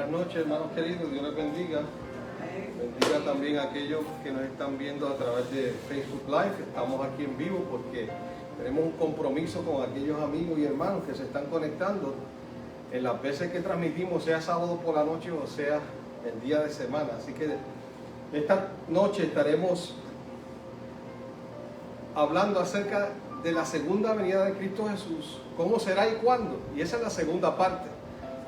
Buenas noches, hermanos queridos, Dios les bendiga. Bendiga también a aquellos que nos están viendo a través de Facebook Live. Estamos aquí en vivo porque tenemos un compromiso con aquellos amigos y hermanos que se están conectando en las veces que transmitimos, sea sábado por la noche o sea el día de semana. Así que esta noche estaremos hablando acerca de la segunda venida de Cristo Jesús, cómo será y cuándo. Y esa es la segunda parte,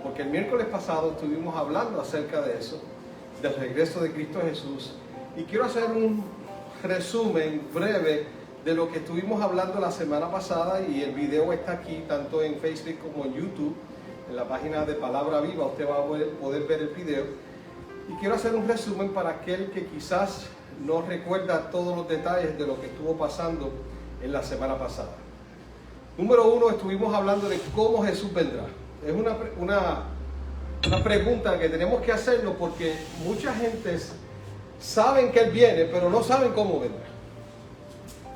porque el miércoles pasado estuvimos hablando acerca de eso, del regreso de Cristo Jesús. Y quiero hacer un resumen breve de lo que estuvimos hablando la semana pasada, y el video está aquí, tanto en Facebook como en YouTube, en la página de Palabra Viva. Usted va a poder ver el video. Y quiero hacer un resumen para aquel que quizás no recuerda todos los detalles de lo que estuvo pasando en la semana pasada. Número uno, estuvimos hablando de cómo Jesús vendrá. Es una pregunta que tenemos que hacernos, porque mucha gente saben que Él viene, pero no saben cómo vendrá.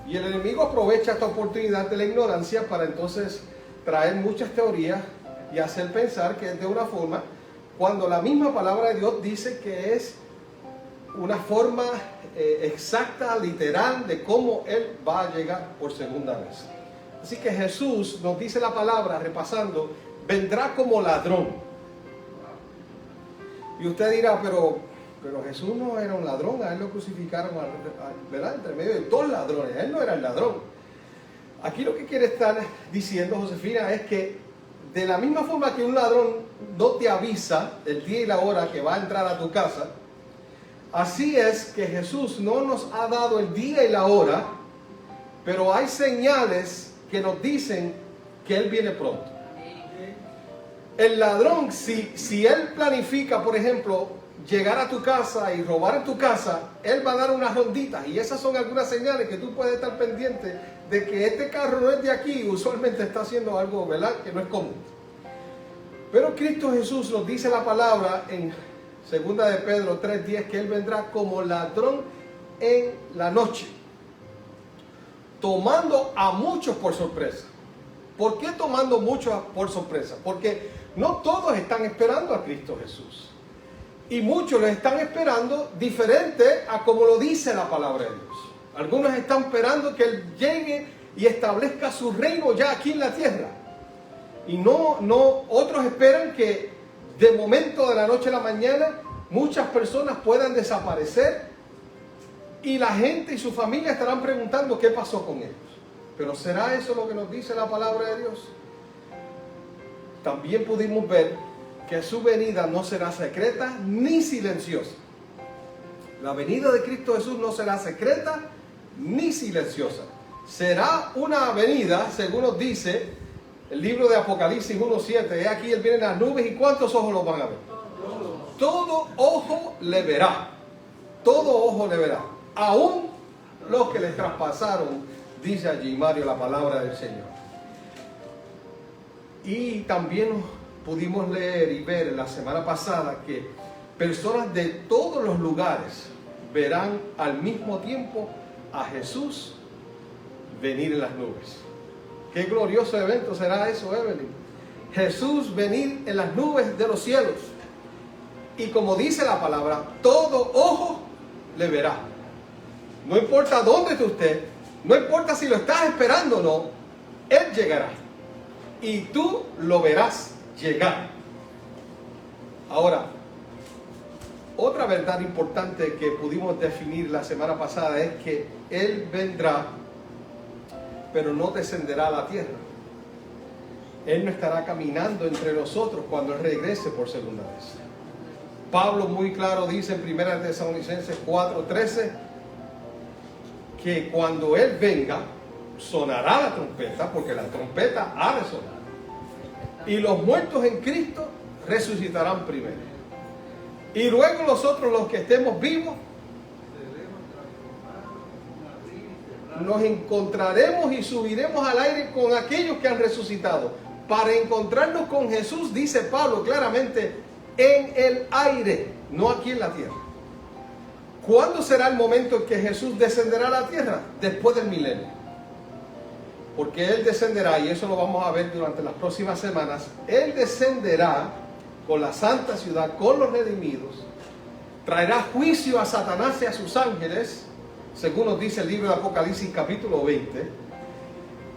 Y el enemigo aprovecha esta oportunidad de la ignorancia para entonces traer muchas teorías y hacer pensar que es de una forma, cuando la misma palabra de Dios dice que es una forma exacta, literal, de cómo Él va a llegar por segunda vez. Así que Jesús, nos dice la palabra, repasando, vendrá como ladrón. Y usted dirá, pero Jesús no era un ladrón, a Él lo crucificaron, ¿verdad?, entre medio de dos ladrones. Él no era el ladrón. Aquí lo que quiere estar diciendo Josefina es que de la misma forma que un ladrón no te avisa el día y la hora que va a entrar a tu casa, así es que Jesús no nos ha dado el día y la hora, pero hay señales que nos dicen que Él viene pronto. El ladrón, si él planifica, por ejemplo, llegar a tu casa y robar en tu casa, él va a dar unas ronditas, y esas son algunas señales que tú puedes estar pendiente de que este carro no es de aquí, usualmente está haciendo algo, ¿verdad?, que no es común. Pero Cristo Jesús nos dice la palabra en 2 de Pedro 3:10 que Él vendrá como ladrón en la noche, tomando a muchos por sorpresa. ¿Por qué tomando muchos por sorpresa? Porque no todos están esperando a Cristo Jesús. Y muchos lo están esperando diferente a como lo dice la palabra de Dios. Algunos están esperando que Él llegue y establezca su reino ya aquí en la tierra. Y otros esperan que de momento, de la noche a la mañana, muchas personas puedan desaparecer y la gente y su familia estarán preguntando qué pasó con ellos. Pero ¿será eso lo que nos dice la palabra de Dios? También pudimos ver que su venida no será secreta ni silenciosa. La venida de Cristo Jesús no será secreta ni silenciosa. Será una venida, según nos dice el libro de Apocalipsis 1:7. He aquí Él viene en las nubes, y ¿cuántos ojos los van a ver? Todo ojo le verá. Todo ojo le verá. Aún los que le traspasaron, dice allí, Mario, la palabra del Señor. Y también pudimos leer y ver la semana pasada que personas de todos los lugares verán al mismo tiempo a Jesús venir en las nubes. Qué glorioso evento será eso, Evelyn. Jesús venir en las nubes de los cielos. Y como dice la palabra, todo ojo le verá. No importa dónde tú estés, no importa si lo estás esperando o no, Él llegará. Y tú lo verás llegar. Ahora, otra verdad importante que pudimos definir la semana pasada es que Él vendrá, pero no descenderá a la tierra. Él no estará caminando entre nosotros cuando Él regrese por segunda vez. Pablo muy claro dice en 1 Tesalonicenses 4:13 que cuando Él venga, sonará la trompeta, porque la trompeta ha de sonar, y los muertos en Cristo resucitarán primero. Y luego nosotros, los que estemos vivos, nos encontraremos y subiremos al aire con aquellos que han resucitado, para encontrarnos con Jesús, dice Pablo claramente, en el aire, no aquí en la tierra. ¿Cuándo será el momento en que Jesús descenderá a la tierra? Después del milenio. Porque Él descenderá, y eso lo vamos a ver durante las próximas semanas. Él descenderá con la santa ciudad, con los redimidos, traerá juicio a Satanás y a sus ángeles, según nos dice el libro de Apocalipsis capítulo 20,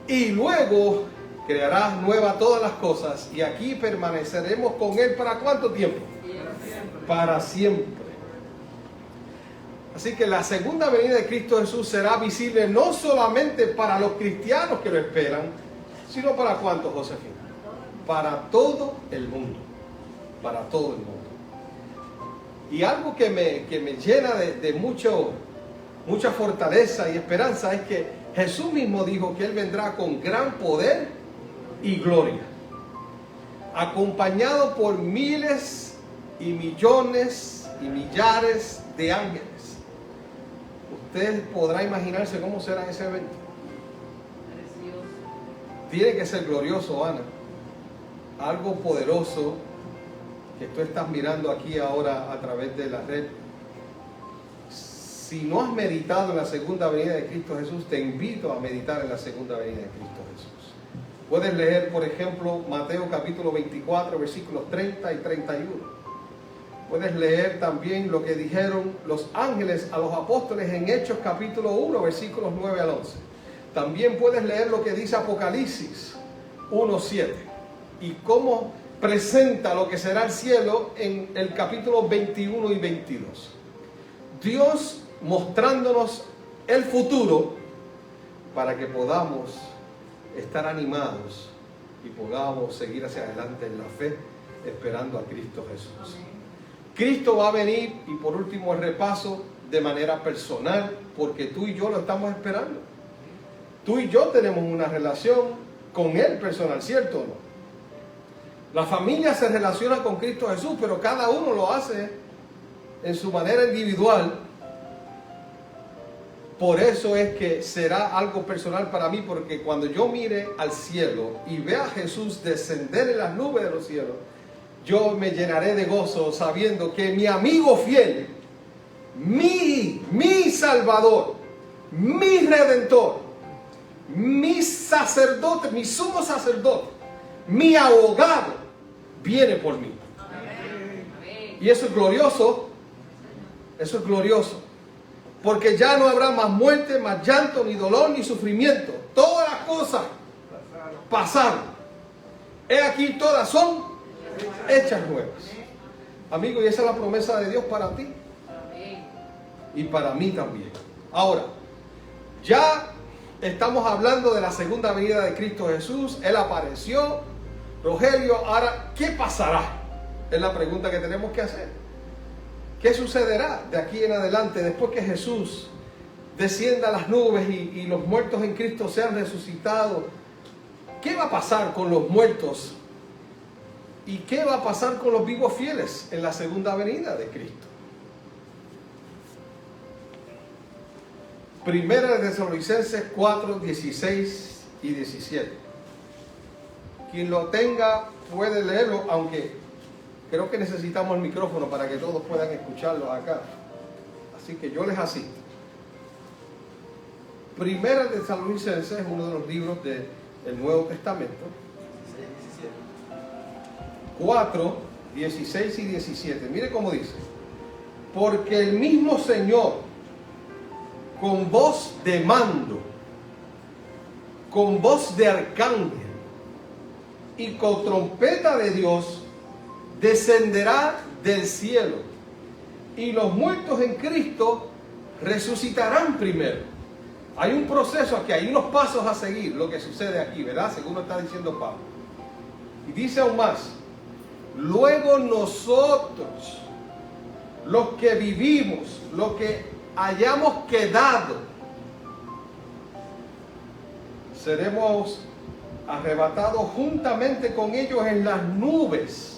y luego creará nuevas todas las cosas, y aquí permaneceremos con Él ¿para cuánto tiempo? Para siempre. Así que la segunda venida de Cristo Jesús será visible no solamente para los cristianos que lo esperan, sino para ¿cuántos, Josefina? Para todo el mundo. Para todo el mundo. Y algo que me llena de mucha fortaleza y esperanza es que Jesús mismo dijo que Él vendrá con gran poder y gloria, acompañado por miles y millones y millares de ángeles. Usted podrá imaginarse cómo será ese evento. Tiene que ser glorioso, Ana. Algo poderoso que tú estás mirando aquí ahora a través de la red. Si no has meditado en la segunda venida de Cristo Jesús, te invito a meditar en la segunda venida de Cristo Jesús. Puedes leer, por ejemplo, Mateo capítulo 24, versículos 30 y 31. Puedes leer también lo que dijeron los ángeles a los apóstoles en Hechos capítulo 1, versículos 9 al 11. También puedes leer lo que dice Apocalipsis 1:7 y cómo presenta lo que será el cielo en el capítulo 21 y 22. Dios mostrándonos el futuro para que podamos estar animados y podamos seguir hacia adelante en la fe, esperando a Cristo Jesús. Cristo va a venir, y por último el repaso, de manera personal, porque tú y yo lo estamos esperando. Tú y yo tenemos una relación con Él personal, ¿cierto o no? La familia se relaciona con Cristo Jesús, pero cada uno lo hace en su manera individual. Por eso es que será algo personal para mí, porque cuando yo mire al cielo y vea a Jesús descender en las nubes de los cielos, yo me llenaré de gozo sabiendo que mi amigo fiel, mi Salvador, mi Redentor, mi sacerdote, mi sumo sacerdote, mi abogado, viene por mí. Y eso es glorioso. Eso es glorioso. Porque ya no habrá más muerte, más llanto, ni dolor, ni sufrimiento. Todas las cosas pasaron. He aquí, todas son hechas nuevas. Amigo, y esa es la promesa de Dios para ti. Y para mí también. Ahora, ya estamos hablando de la segunda venida de Cristo Jesús. Él apareció. Rogelio, ahora, ¿qué pasará? Es la pregunta que tenemos que hacer. ¿Qué sucederá de aquí en adelante después que Jesús descienda a las nubes y los muertos en Cristo sean resucitados? ¿Qué va a pasar con los muertos? ¿Y qué va a pasar con los vivos fieles en la segunda venida de Cristo? Primera de Tesalonicenses 4, 16 y 17. Quien lo tenga puede leerlo, aunque creo que necesitamos el micrófono para que todos puedan escucharlo acá. Así que yo les asisto. Primera de Tesalonicenses es uno de los libros del Nuevo Testamento. 4, 16 y 17. Mire cómo dice. Porque el mismo Señor, con voz de mando, con voz de arcángel y con trompeta de Dios, descenderá del cielo, y los muertos en Cristo resucitarán primero. Hay un proceso aquí, hay unos pasos a seguir, lo que sucede aquí, ¿verdad? Según lo está diciendo Pablo. Y dice aún más, luego nosotros, los que vivimos, los que hayamos quedado, seremos arrebatados juntamente con ellos en las nubes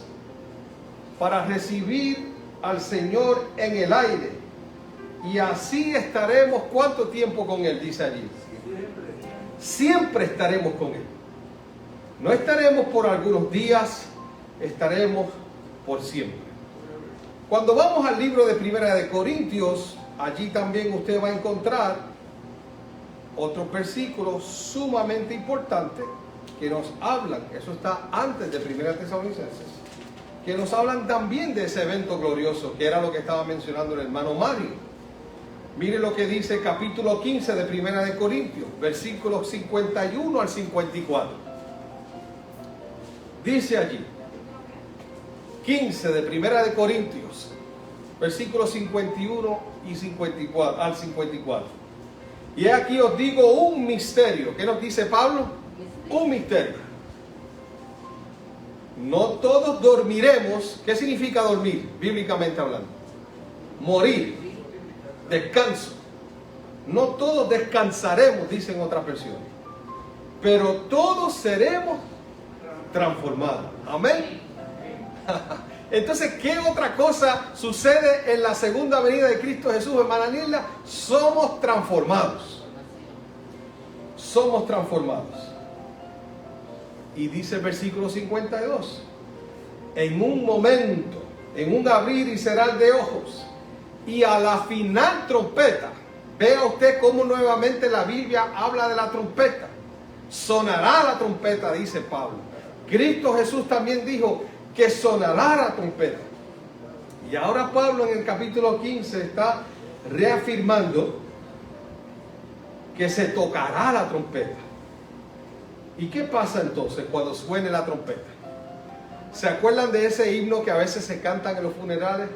para recibir al Señor en el aire. Y así estaremos, ¿cuánto tiempo con Él? Dice allí. Siempre estaremos con Él. No estaremos por algunos días, estaremos por siempre. Cuando vamos al libro de Primera de Corintios, allí también usted va a encontrar otros versículos sumamente importantes que nos hablan, eso está antes de Primera Tesalonicenses, que nos hablan también de ese evento glorioso, que era lo que estaba mencionando el hermano Mario. Mire lo que dice capítulo 15 de Primera de Corintios, versículos 51 al 54. Dice allí, 15 de Primera de Corintios, versículos 51 y 54, al 54. Y aquí os digo un misterio. ¿Qué nos dice Pablo? Un misterio. No todos dormiremos. ¿Qué significa dormir, bíblicamente hablando? Morir, descanso. No todos descansaremos, dicen otras versiones, pero todos seremos transformados. Amén. Entonces, ¿qué otra cosa sucede en la segunda venida de Cristo Jesús, hermana Nilda? Somos transformados. Somos transformados. Y dice el versículo 52, en un momento, en un abrir y cerrar de ojos, y a la final trompeta, vea usted cómo nuevamente la Biblia habla de la trompeta. Sonará la trompeta, dice Pablo. Cristo Jesús también dijo que sonará la trompeta. Y ahora Pablo en el capítulo 15 está reafirmando que se tocará la trompeta. ¿Y qué pasa entonces cuando suene la trompeta? ¿Se acuerdan de ese himno que a veces se cantan en los funerales?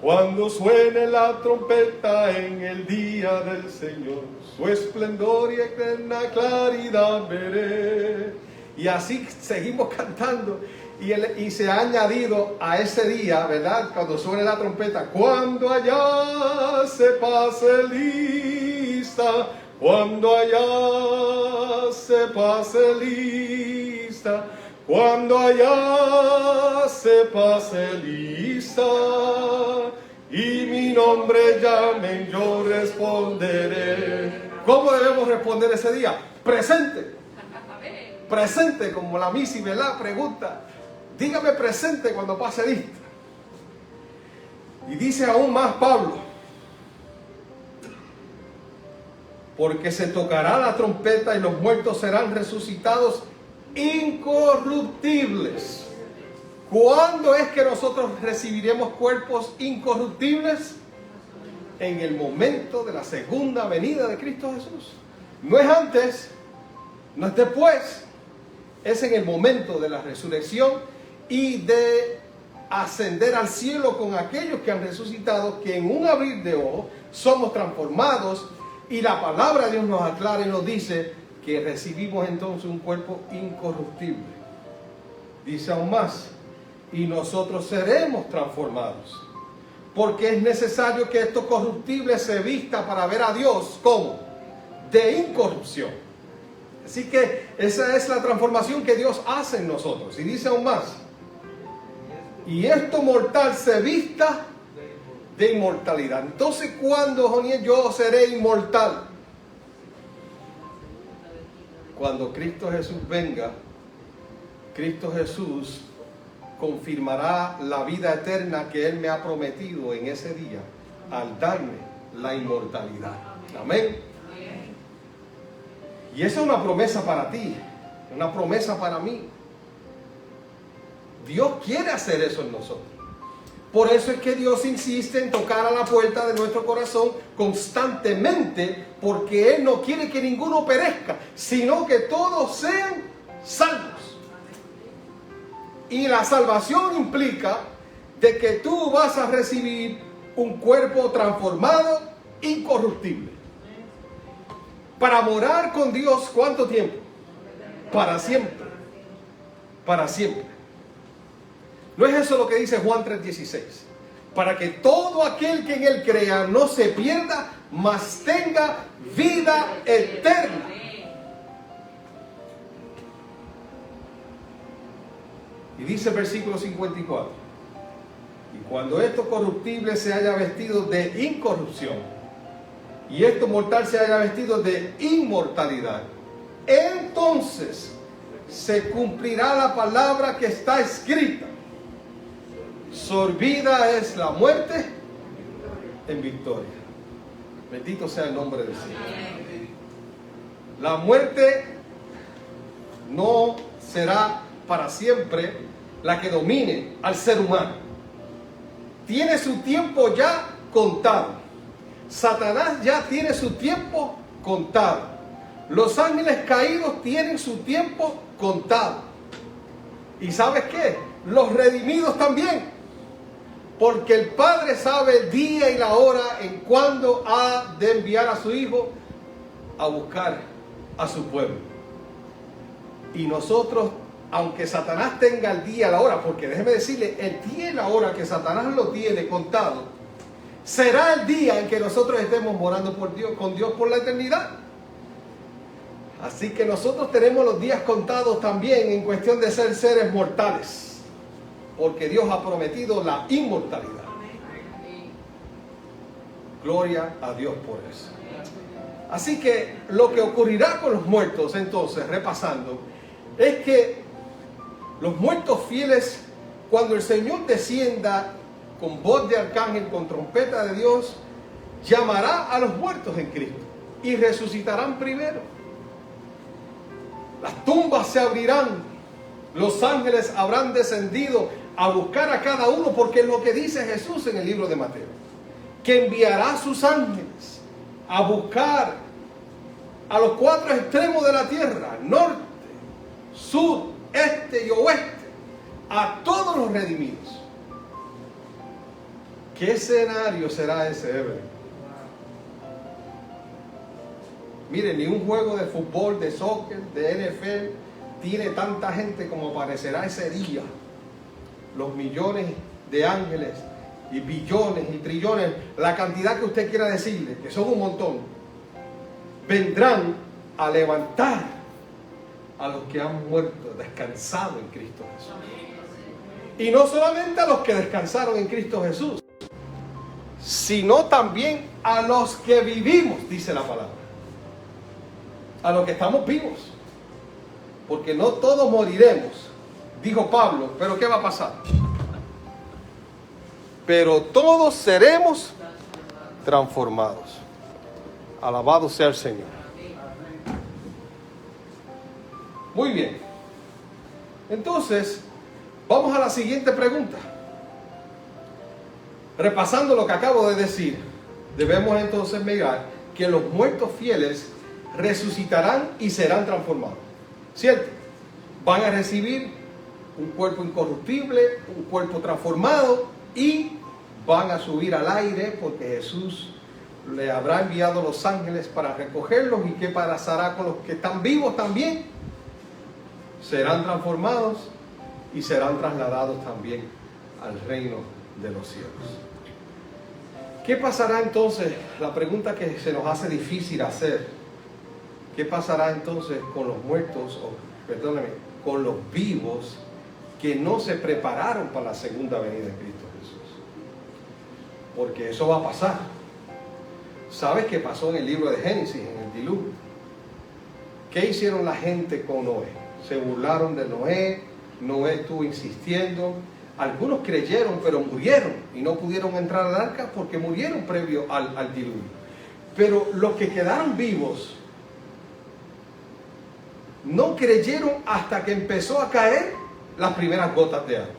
Cuando suene la trompeta en el día del Señor, su esplendor y eterna claridad veré. Y así seguimos cantando. Y se ha añadido a ese día, ¿verdad? Cuando suene la trompeta, cuando allá se pase lista, cuando allá se pase lista, cuando allá se pase lista, y mi nombre llamen, yo responderé. ¿Cómo debemos responder ese día? Presente. Presente, como la misi, ¿verdad? Pregunta. Dígame presente cuando pase lista. Y dice aún más Pablo, porque se tocará la trompeta y los muertos serán resucitados incorruptibles. ¿Cuándo es que nosotros recibiremos cuerpos incorruptibles? En el momento de la segunda venida de Cristo Jesús. No es antes, no es después, es en el momento de la resurrección y de ascender al cielo con aquellos que han resucitado, que en un abrir de ojos somos transformados, y la palabra de Dios nos aclara y nos dice que recibimos entonces un cuerpo incorruptible. Dice aún más, y nosotros seremos transformados, porque es necesario que esto corruptible se vista para ver a Dios como de incorrupción. Así que esa es la transformación que Dios hace en nosotros. Y dice aún más, y esto mortal se vista de inmortalidad. Entonces, ¿cuándo, Joniel, yo seré inmortal? Cuando Cristo Jesús venga, Cristo Jesús confirmará la vida eterna que Él me ha prometido en ese día, al darme la inmortalidad. Amén. Y esa es una promesa para ti, una promesa para mí. Dios quiere hacer eso en nosotros. Por eso es que Dios insiste en tocar a la puerta de nuestro corazón constantemente, porque Él no quiere que ninguno perezca, sino que todos sean salvos. Y la salvación implica de que tú vas a recibir un cuerpo transformado, incorruptible. Para morar con Dios, ¿cuánto tiempo? Para siempre. Para siempre. ¿No es eso lo que dice Juan 3:16? Para que todo aquel que en Él crea no se pierda, mas tenga vida eterna. Y dice el versículo 54. Y cuando esto corruptible se haya vestido de incorrupción, y esto mortal se haya vestido de inmortalidad, entonces se cumplirá la palabra que está escrita: sorbida es la muerte en victoria. Bendito sea el nombre del Señor. La muerte no será para siempre, la que domine al ser humano. Tiene su tiempo ya contado. Satanás ya tiene su tiempo contado. Los ángeles caídos tienen su tiempo contado. ¿Y sabes qué? Los redimidos también. Porque el Padre sabe el día y la hora en cuando ha de enviar a su Hijo a buscar a su pueblo. Y nosotros, aunque Satanás tenga el día y la hora, porque déjeme decirle, el día y la hora que Satanás lo tiene contado, será el día en que nosotros estemos morando con Dios por la eternidad. Así que nosotros tenemos los días contados también en cuestión de ser seres mortales. Porque Dios ha prometido la inmortalidad. Gloria a Dios por eso. Así que lo que ocurrirá con los muertos, entonces, repasando, es que los muertos fieles, cuando el Señor descienda con voz de arcángel, con trompeta de Dios, llamará a los muertos en Cristo y resucitarán primero. Las tumbas se abrirán, los ángeles habrán descendido a buscar a cada uno, porque es lo que dice Jesús en el libro de Mateo, que enviará a sus ángeles a buscar a los cuatro extremos de la tierra, norte, sur, este y oeste, a todos los redimidos. ¿Qué escenario será ese, Evelyn? Mire, ni un juego de fútbol, de soccer, de NFL tiene tanta gente como aparecerá ese día. Los millones de ángeles y billones y trillones, la cantidad que usted quiera decirle, que son un montón, vendrán a levantar a los que han muerto, descansado en Cristo Jesús. Y no solamente a los que descansaron en Cristo Jesús, sino también a los que vivimos, dice la palabra. A los que estamos vivos. Porque no todos moriremos, dijo Pablo, pero ¿qué va a pasar? Pero todos seremos transformados. Alabado sea el Señor. Muy bien. Entonces, vamos a la siguiente pregunta. Repasando lo que acabo de decir, debemos entonces mirar que los muertos fieles resucitarán y serán transformados. ¿Cierto? Van a recibir un cuerpo incorruptible, un cuerpo transformado y van a subir al aire porque Jesús le habrá enviado los ángeles para recogerlos. ¿Y qué pasará con los que están vivos también? Serán transformados y serán trasladados también al reino de los cielos. ¿Qué pasará entonces? La pregunta que se nos hace difícil hacer. ¿Qué pasará entonces con los muertos, con los vivos que no se prepararon para la segunda venida de Cristo Jesús? Porque eso va a pasar. ¿Sabes qué pasó en el libro de Génesis, en el diluvio? ¿Qué hicieron la gente con Noé? Se burlaron de Noé. Noé estuvo insistiendo. Algunos creyeron, pero murieron y no pudieron entrar al arca porque murieron previo al diluvio. Pero los que quedaron vivos no creyeron hasta que empezó a caer las primeras gotas de agua.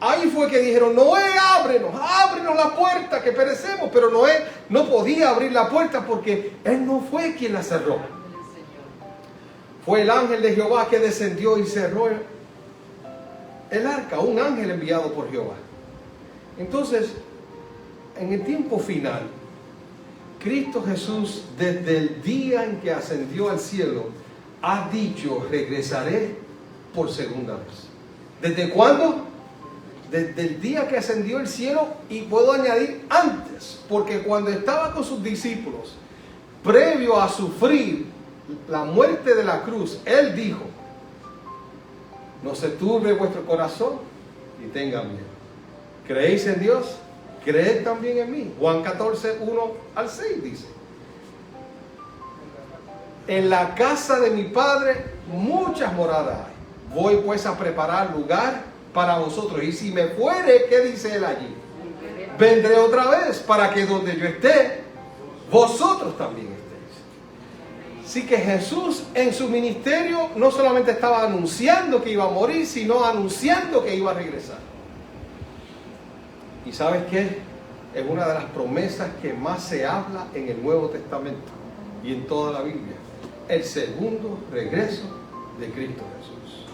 Ahí fue que dijeron: Noé, ábrenos la puerta, que perecemos. Pero Noé no podía abrir la puerta porque él no fue quien la cerró. Fue el ángel de Jehová que descendió y cerró el arca, un ángel enviado por Jehová. Entonces, en el tiempo final, Cristo Jesús, desde el día en que ascendió al cielo, ha dicho: regresaré por segunda vez. ¿Desde cuándo? Desde el día que ascendió al cielo, y puedo añadir antes, porque cuando estaba con sus discípulos, previo a sufrir la muerte de la cruz, Él dijo: no se turbe vuestro corazón y tengan miedo. ¿Creéis en Dios? Creed también en mí. Juan 14, 1 al 6 dice: en la casa de mi Padre muchas moradas hay. Voy pues a preparar lugar para vosotros. Y si me fuere, ¿qué dice él allí? Vendré otra vez para que donde yo esté, vosotros también estéis. Así que Jesús en su ministerio no solamente estaba anunciando que iba a morir, sino anunciando que iba a regresar. ¿Y sabes qué? Es una de las promesas que más se habla en el Nuevo Testamento y en toda la Biblia. El segundo regreso de Cristo Jesús.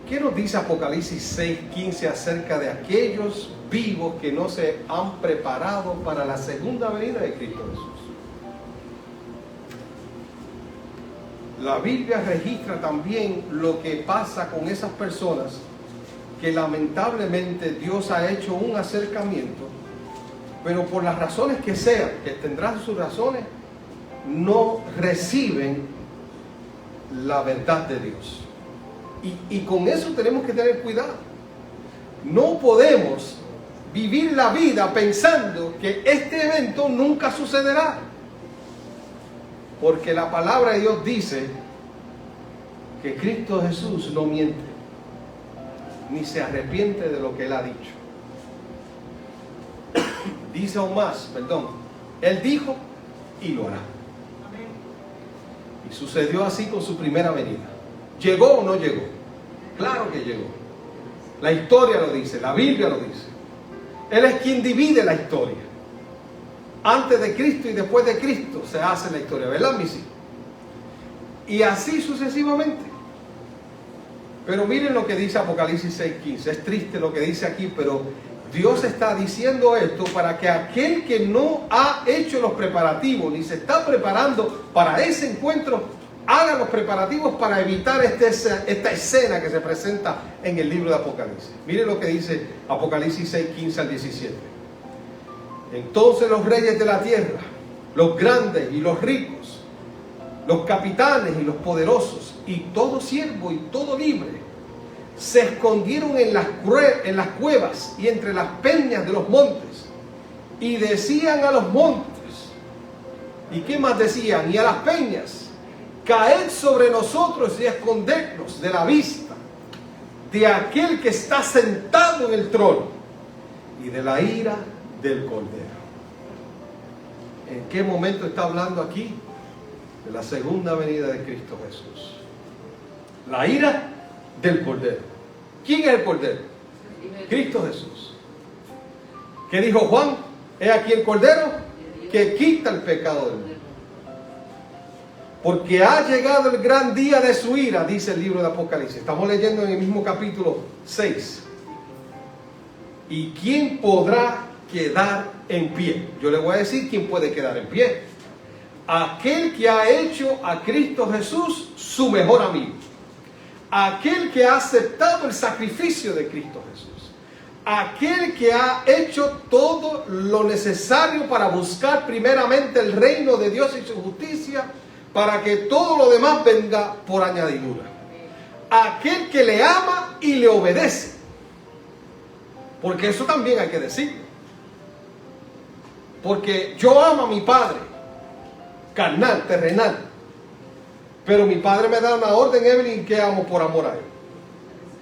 ¿Qué nos dice Apocalipsis 6:15 acerca de aquellos vivos que no se han preparado para la segunda venida de Cristo Jesús? La Biblia registra también lo que pasa con esas personas que lamentablemente Dios ha hecho un acercamiento, pero por las razones que sean, que tendrán sus razones, no reciben la verdad de Dios. Y con eso tenemos que tener cuidado. No podemos vivir la vida pensando que este evento nunca sucederá. Porque la palabra de Dios dice que Cristo Jesús no miente, ni se arrepiente de lo que Él ha dicho. Dice aún más, Él dijo y lo hará. Y sucedió así con su primera venida. ¿Llegó o no llegó? Claro que llegó. La historia lo dice, la Biblia lo dice. Él es quien divide la historia. Antes de Cristo y después de Cristo se hace la historia, ¿verdad, mis hijos? Y así sucesivamente. Pero miren lo que dice Apocalipsis 6:15. Es triste lo que dice aquí, pero Dios está diciendo esto para que aquel que no ha hecho los preparativos, ni se está preparando para ese encuentro, haga los preparativos para evitar esta escena que se presenta en el libro de Apocalipsis. Miren lo que dice Apocalipsis 6:15 al 17. Entonces los reyes de la tierra, los grandes y los ricos, los capitanes y los poderosos, y todo siervo y todo libre, se escondieron en las cuevas y entre las peñas de los montes, y decían a los montes, ¿y qué más decían? Y a las peñas, caed sobre nosotros y escondednos de la vista de aquel que está sentado en el trono y de la ira del Cordero. ¿En qué momento está hablando aquí? De la segunda venida de Cristo Jesús. La ira del Cordero. ¿Quién es el Cordero? Cristo Jesús. ¿Qué dijo Juan? He aquí el Cordero que quita el pecado del mundo. Porque ha llegado el gran día de su ira, dice el libro de Apocalipsis. Estamos leyendo en el mismo capítulo 6. ¿Y quién podrá quedar en pie? Yo le voy a decir quién puede quedar en pie. Aquel que ha hecho a Cristo Jesús su mejor amigo. Aquel que ha aceptado el sacrificio de Cristo Jesús. Aquel que ha hecho todo lo necesario para buscar primeramente el reino de Dios y su justicia, para que todo lo demás venga por añadidura. Aquel que le ama y le obedece. Porque eso también hay que decirlo. Porque yo amo a mi padre, carnal, terrenal. Pero mi padre me da una orden, Evelyn, que amo por amor a él.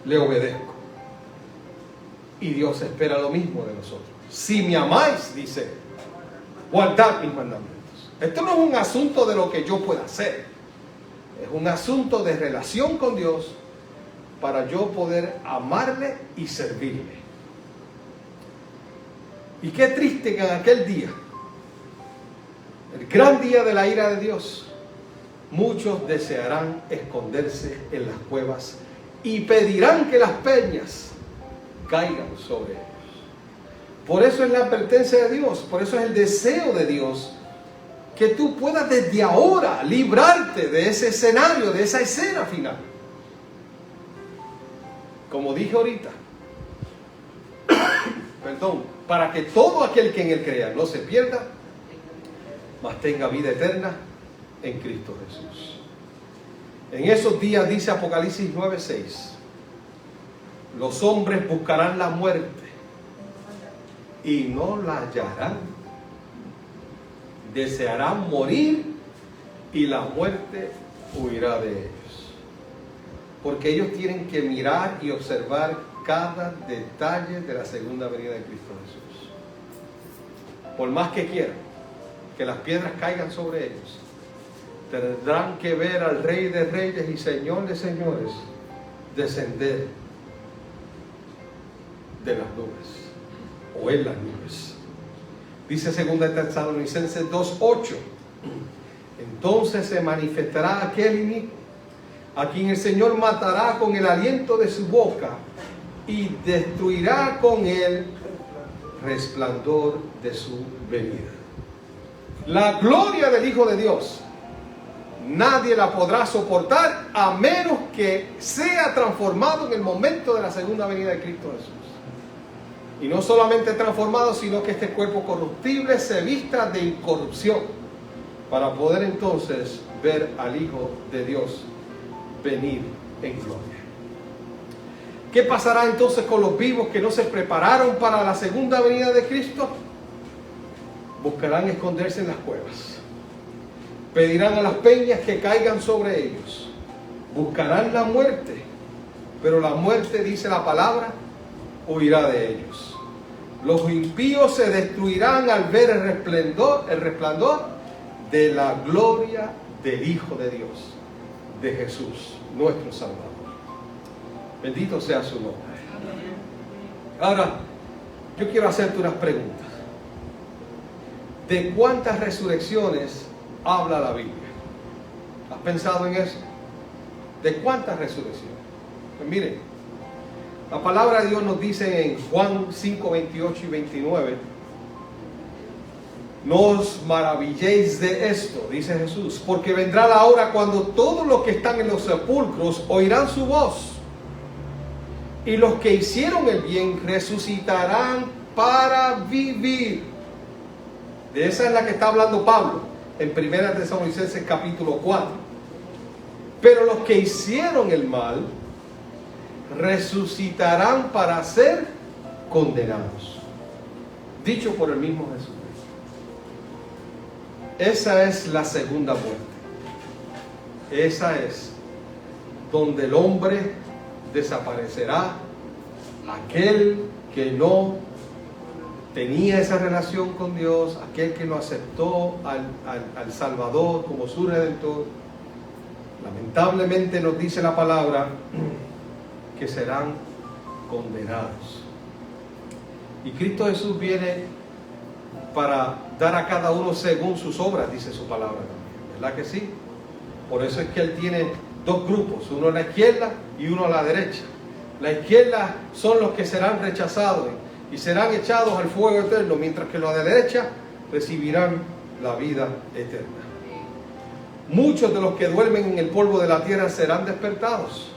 Le obedezco. Y Dios espera lo mismo de nosotros. Si me amáis, dice, guardad mis mandamientos. Esto no es un asunto de lo que yo pueda hacer. Es un asunto de relación con Dios para yo poder amarle y servirle. Y qué triste que en aquel día, el gran día de la ira de Dios, muchos desearán esconderse en las cuevas y pedirán que las peñas caigan sobre ellos. Por eso es la advertencia de Dios, por eso es el deseo de Dios, que tú puedas desde ahora librarte de ese escenario, de esa escena final. Como dije ahorita, para que todo aquel que en él crea no se pierda, mas tenga vida eterna en Cristo Jesús. En esos días, dice Apocalipsis 9:6, los hombres buscarán la muerte y no la hallarán. Desearán morir y la muerte huirá de ellos. Porque ellos tienen que mirar y observar cada detalle de la segunda venida de Cristo Jesús. Por más que quieran que las piedras caigan sobre ellos, tendrán que ver al Rey de Reyes y Señor de Señores descender de las nubes o en las nubes. Dice 2 Tesalonicenses 2:8: entonces se manifestará aquel inicuo, a quien el Señor matará con el aliento de su boca y destruirá con el resplandor de su venida. La gloria del Hijo de Dios nadie la podrá soportar a menos que sea transformado en el momento de la segunda venida de Cristo Jesús. Y no solamente transformado, sino que este cuerpo corruptible se vista de incorrupción, para poder entonces ver al Hijo de Dios venir en gloria. ¿Qué pasará entonces con los vivos que no se prepararon para la segunda venida de Cristo? Buscarán esconderse en las cuevas. Pedirán a las peñas que caigan sobre ellos. Buscarán la muerte, pero la muerte, dice la palabra, huirá de ellos. Los impíos se destruirán al ver el resplandor de la gloria del Hijo de Dios, de Jesús, nuestro Salvador. Bendito sea su nombre. Ahora, yo quiero hacerte unas preguntas. ¿De cuántas resurrecciones habla la Biblia? ¿Has pensado en eso? ¿De cuántas resurrecciones? Pues miren, la palabra de Dios nos dice en Juan 5, 28 y 29: no os maravilléis de esto, dice Jesús, porque vendrá la hora cuando todos los que están en los sepulcros oirán su voz, y los que hicieron el bien resucitarán para vivir. De esa es la que está hablando Pablo en 1 Tesalonicenses capítulo 4. Pero los que hicieron el mal resucitarán para ser condenados. Dicho por el mismo Jesús. Esa es la segunda muerte. Esa es donde el hombre desaparecerá. Aquel que no tenía esa relación con Dios, aquel que no aceptó al Salvador como su Redentor, lamentablemente nos dice la palabra que serán condenados. Y Cristo Jesús viene para dar a cada uno según sus obras, dice su palabra también, ¿verdad que sí? Por eso es que Él tiene dos grupos, uno a la izquierda y uno a la derecha. La izquierda son los que serán rechazados y serán echados al fuego eterno, mientras que los de la derecha recibirán la vida eterna. Muchos de los que duermen en el polvo de la tierra serán despertados.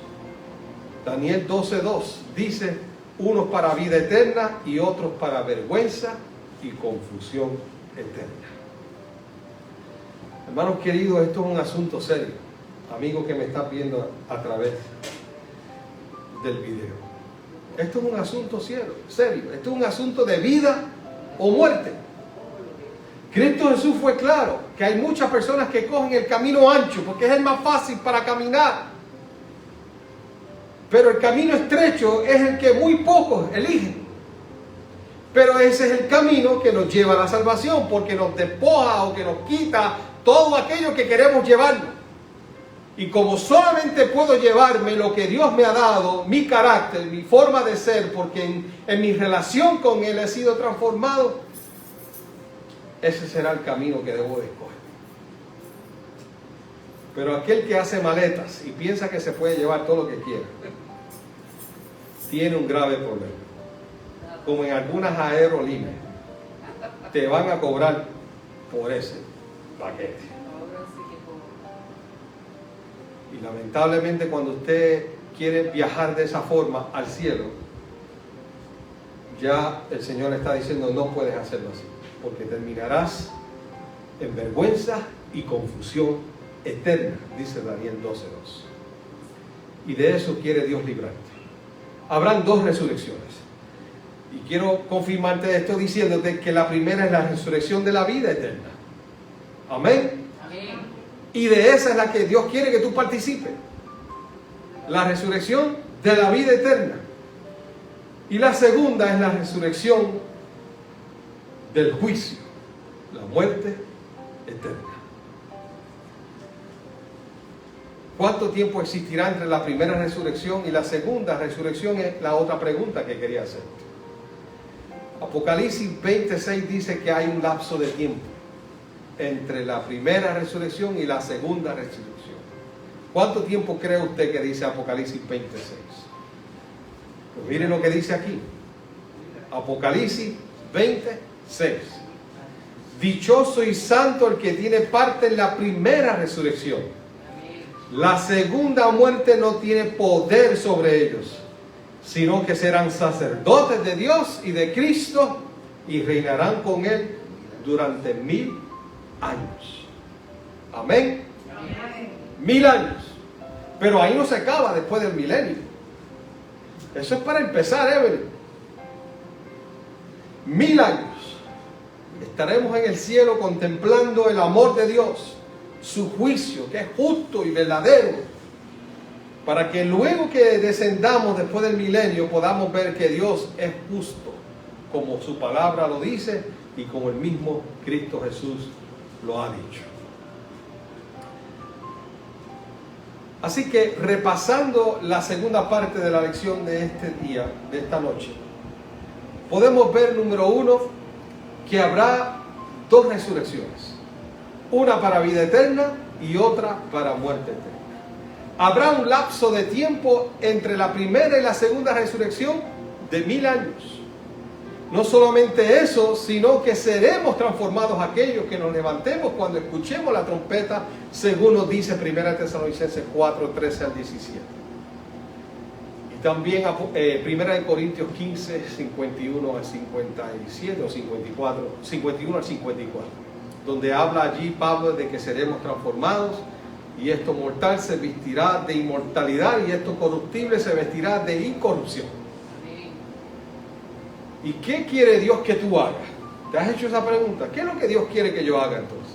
Daniel 12:2 dice: unos para vida eterna y otros para vergüenza y confusión eterna. Hermanos queridos, esto es un asunto serio. Amigo que me está viendo a través del video, esto es un asunto serio. Esto es un asunto de vida o muerte. Cristo Jesús fue claro que hay muchas personas que cogen el camino ancho porque es el más fácil para caminar, pero el camino estrecho es el que muy pocos eligen. Pero ese es el camino que nos lleva a la salvación, porque nos despoja o que nos quita todo aquello que queremos llevarnos. Y como solamente puedo llevarme lo que Dios me ha dado, mi carácter, mi forma de ser, porque en mi relación con Él he sido transformado, ese será el camino que debo de escoger. Pero aquel que hace maletas y piensa que se puede llevar todo lo que quiera, tiene un grave problema. Como en algunas aerolíneas, te van a cobrar por ese paquete. Y lamentablemente cuando usted quiere viajar de esa forma al cielo, ya el Señor está diciendo: no puedes hacerlo así, porque terminarás en vergüenza y confusión eterna, dice Daniel 12:2. Y de eso quiere Dios librarte. Habrán dos resurrecciones. Y quiero confirmarte esto diciéndote que la primera es la resurrección de la vida eterna. Amén. Y de esa es la que Dios quiere que tú participes. La resurrección de la vida eterna. Y la segunda es la resurrección del juicio, la muerte eterna. ¿Cuánto tiempo existirá entre la primera resurrección y la segunda resurrección? Es la otra pregunta que quería hacer. Apocalipsis 26 dice que hay un lapso de tiempo entre la primera resurrección y la segunda resurrección. ¿Cuánto tiempo cree usted que dice Apocalipsis 26? Pues miren lo que dice aquí. Apocalipsis 26. Dichoso y santo el que tiene parte en la primera resurrección. La segunda muerte no tiene poder sobre ellos, sino que serán sacerdotes de Dios y de Cristo y reinarán con Él durante 1000 años. Amén. 1000 años. Pero ahí no se acaba después del milenio. Eso es para empezar, Evelyn. 1000 años. Estaremos en el cielo contemplando el amor de Dios, su juicio, que es justo y verdadero, para que luego que descendamos después del milenio podamos ver que Dios es justo, como su palabra lo dice y como el mismo Cristo Jesús lo ha dicho. Así que, repasando la segunda parte de la lección de este día, de esta noche, podemos ver, número 1, que habrá 2 resurrecciones. Una para vida eterna y otra para muerte eterna. Habrá un lapso de tiempo entre la primera y la segunda resurrección de 1000 años. No solamente eso, sino que seremos transformados aquellos que nos levantemos cuando escuchemos la trompeta, según nos dice 1 Tesalonicenses 4, 13 al 17. Y también 1 Corintios 15, 51 al 57 o 54, 51 al 54, donde habla allí Pablo de que seremos transformados y esto mortal se vestirá de inmortalidad y esto corruptible se vestirá de incorrupción. ¿Y qué quiere Dios que tú hagas? ¿Te has hecho esa pregunta? ¿Qué es lo que Dios quiere que yo haga entonces?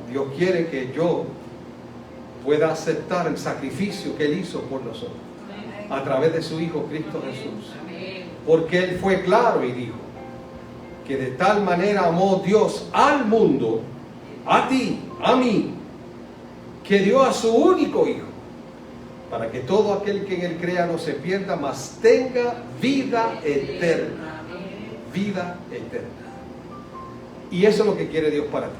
Dios quiere que yo pueda aceptar el sacrificio que Él hizo por nosotros a través de su Hijo Cristo Jesús. Porque Él fue claro y dijo que de tal manera amó Dios al mundo, a ti, a mí, que dio a su único Hijo, para que todo aquel que en Él crea no se pierda, mas tenga vida eterna. Vida eterna. Y eso es lo que quiere Dios para ti.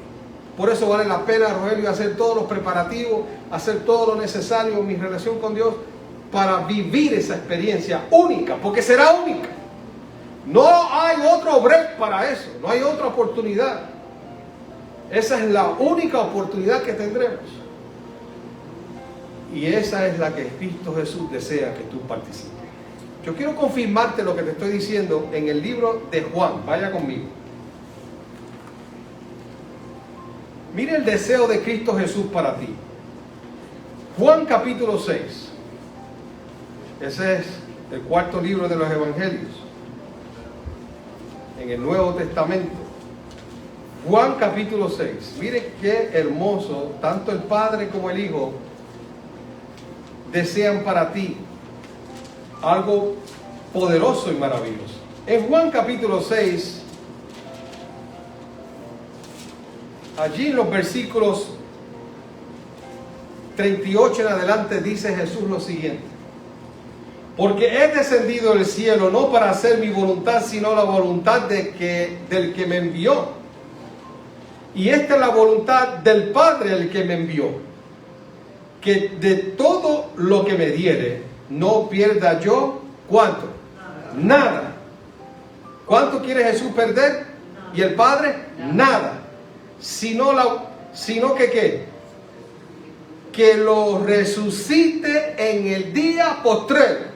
Por eso vale la pena, Rogelio, hacer todos los preparativos, hacer todo lo necesario en mi relación con Dios para vivir esa experiencia única, porque será única. No hay otro break para eso, no hay otra oportunidad. Esa es la única oportunidad que tendremos. Y esa es la que Cristo Jesús desea que tú participes. Yo quiero confirmarte lo que te estoy diciendo en el libro de Juan. Vaya conmigo. Mire el deseo de Cristo Jesús para ti. Juan capítulo 6. Ese es el cuarto libro de los Evangelios en el Nuevo Testamento. Juan capítulo 6. Mire qué hermoso, tanto el Padre como el Hijo desean para ti algo poderoso y maravilloso. En Juan capítulo 6, allí en los versículos 38 en adelante dice Jesús lo siguiente: porque he descendido del cielo no para hacer mi voluntad, sino la voluntad del que me envió. Y esta es la voluntad del Padre el que me envió, que de todo lo que me diere, no pierda yo, ¿cuánto? Nada. ¿Cuánto quiere Jesús perder? ¿Y el Padre? Nada. Sino que ¿qué? Que lo resucite en el día postrero.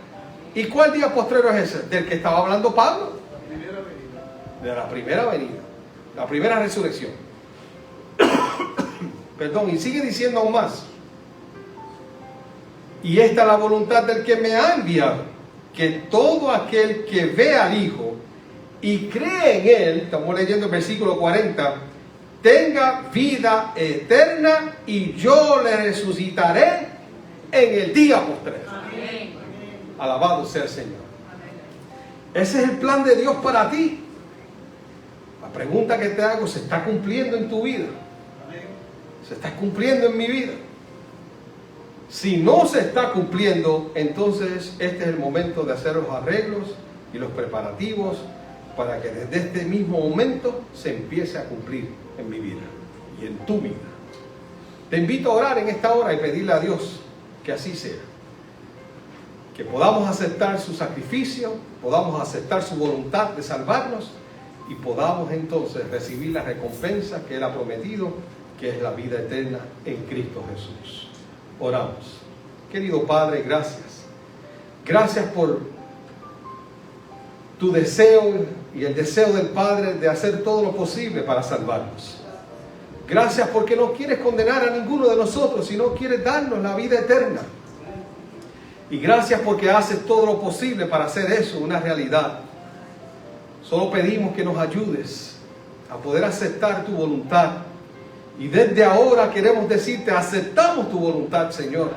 ¿Y cuál día postrero es ese? ¿Del que estaba hablando Pablo? De la primera venida. La primera resurrección. Perdón, y sigue diciendo aún más. Y esta es la voluntad del que me ha enviado, que todo aquel que ve al Hijo y cree en Él, estamos leyendo el versículo 40, tenga vida eterna y yo le resucitaré en el día postrero. Amén. Alabado sea el Señor. Amén. Ese es el plan de Dios para ti. La pregunta que te hago, ¿se está cumpliendo en tu vida? Amén. ¿Se está cumpliendo en mi vida? Si no se está cumpliendo, entonces este es el momento de hacer los arreglos y los preparativos para que desde este mismo momento se empiece a cumplir en mi vida y en tu vida. Te invito a orar en esta hora y pedirle a Dios que así sea. Que podamos aceptar su sacrificio, podamos aceptar su voluntad de salvarnos y podamos entonces recibir la recompensa que Él ha prometido, que es la vida eterna en Cristo Jesús. Oramos. Querido Padre, gracias. Gracias por tu deseo y el deseo del Padre de hacer todo lo posible para salvarnos. Gracias porque no quieres condenar a ninguno de nosotros, sino quieres darnos la vida eterna. Y gracias porque haces todo lo posible para hacer eso una realidad. Solo pedimos que nos ayudes a poder aceptar tu voluntad. Y desde ahora queremos decirte, aceptamos tu voluntad, Señor,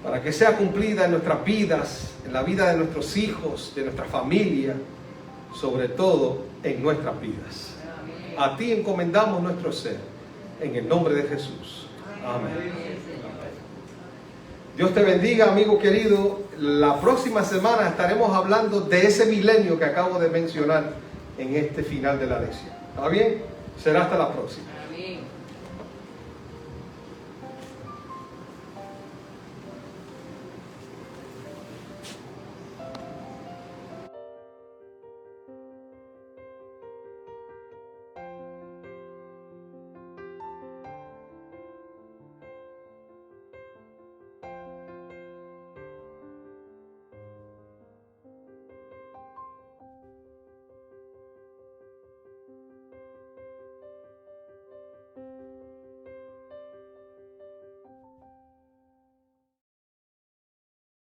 para que sea cumplida en nuestras vidas, en la vida de nuestros hijos, de nuestra familia, sobre todo en nuestras vidas. A ti encomendamos nuestro ser, en el nombre de Jesús. Amén. Dios te bendiga, amigo querido. La próxima semana estaremos hablando de ese milenio que acabo de mencionar en este final de la lección. ¿Está bien? Será hasta la próxima. Amén.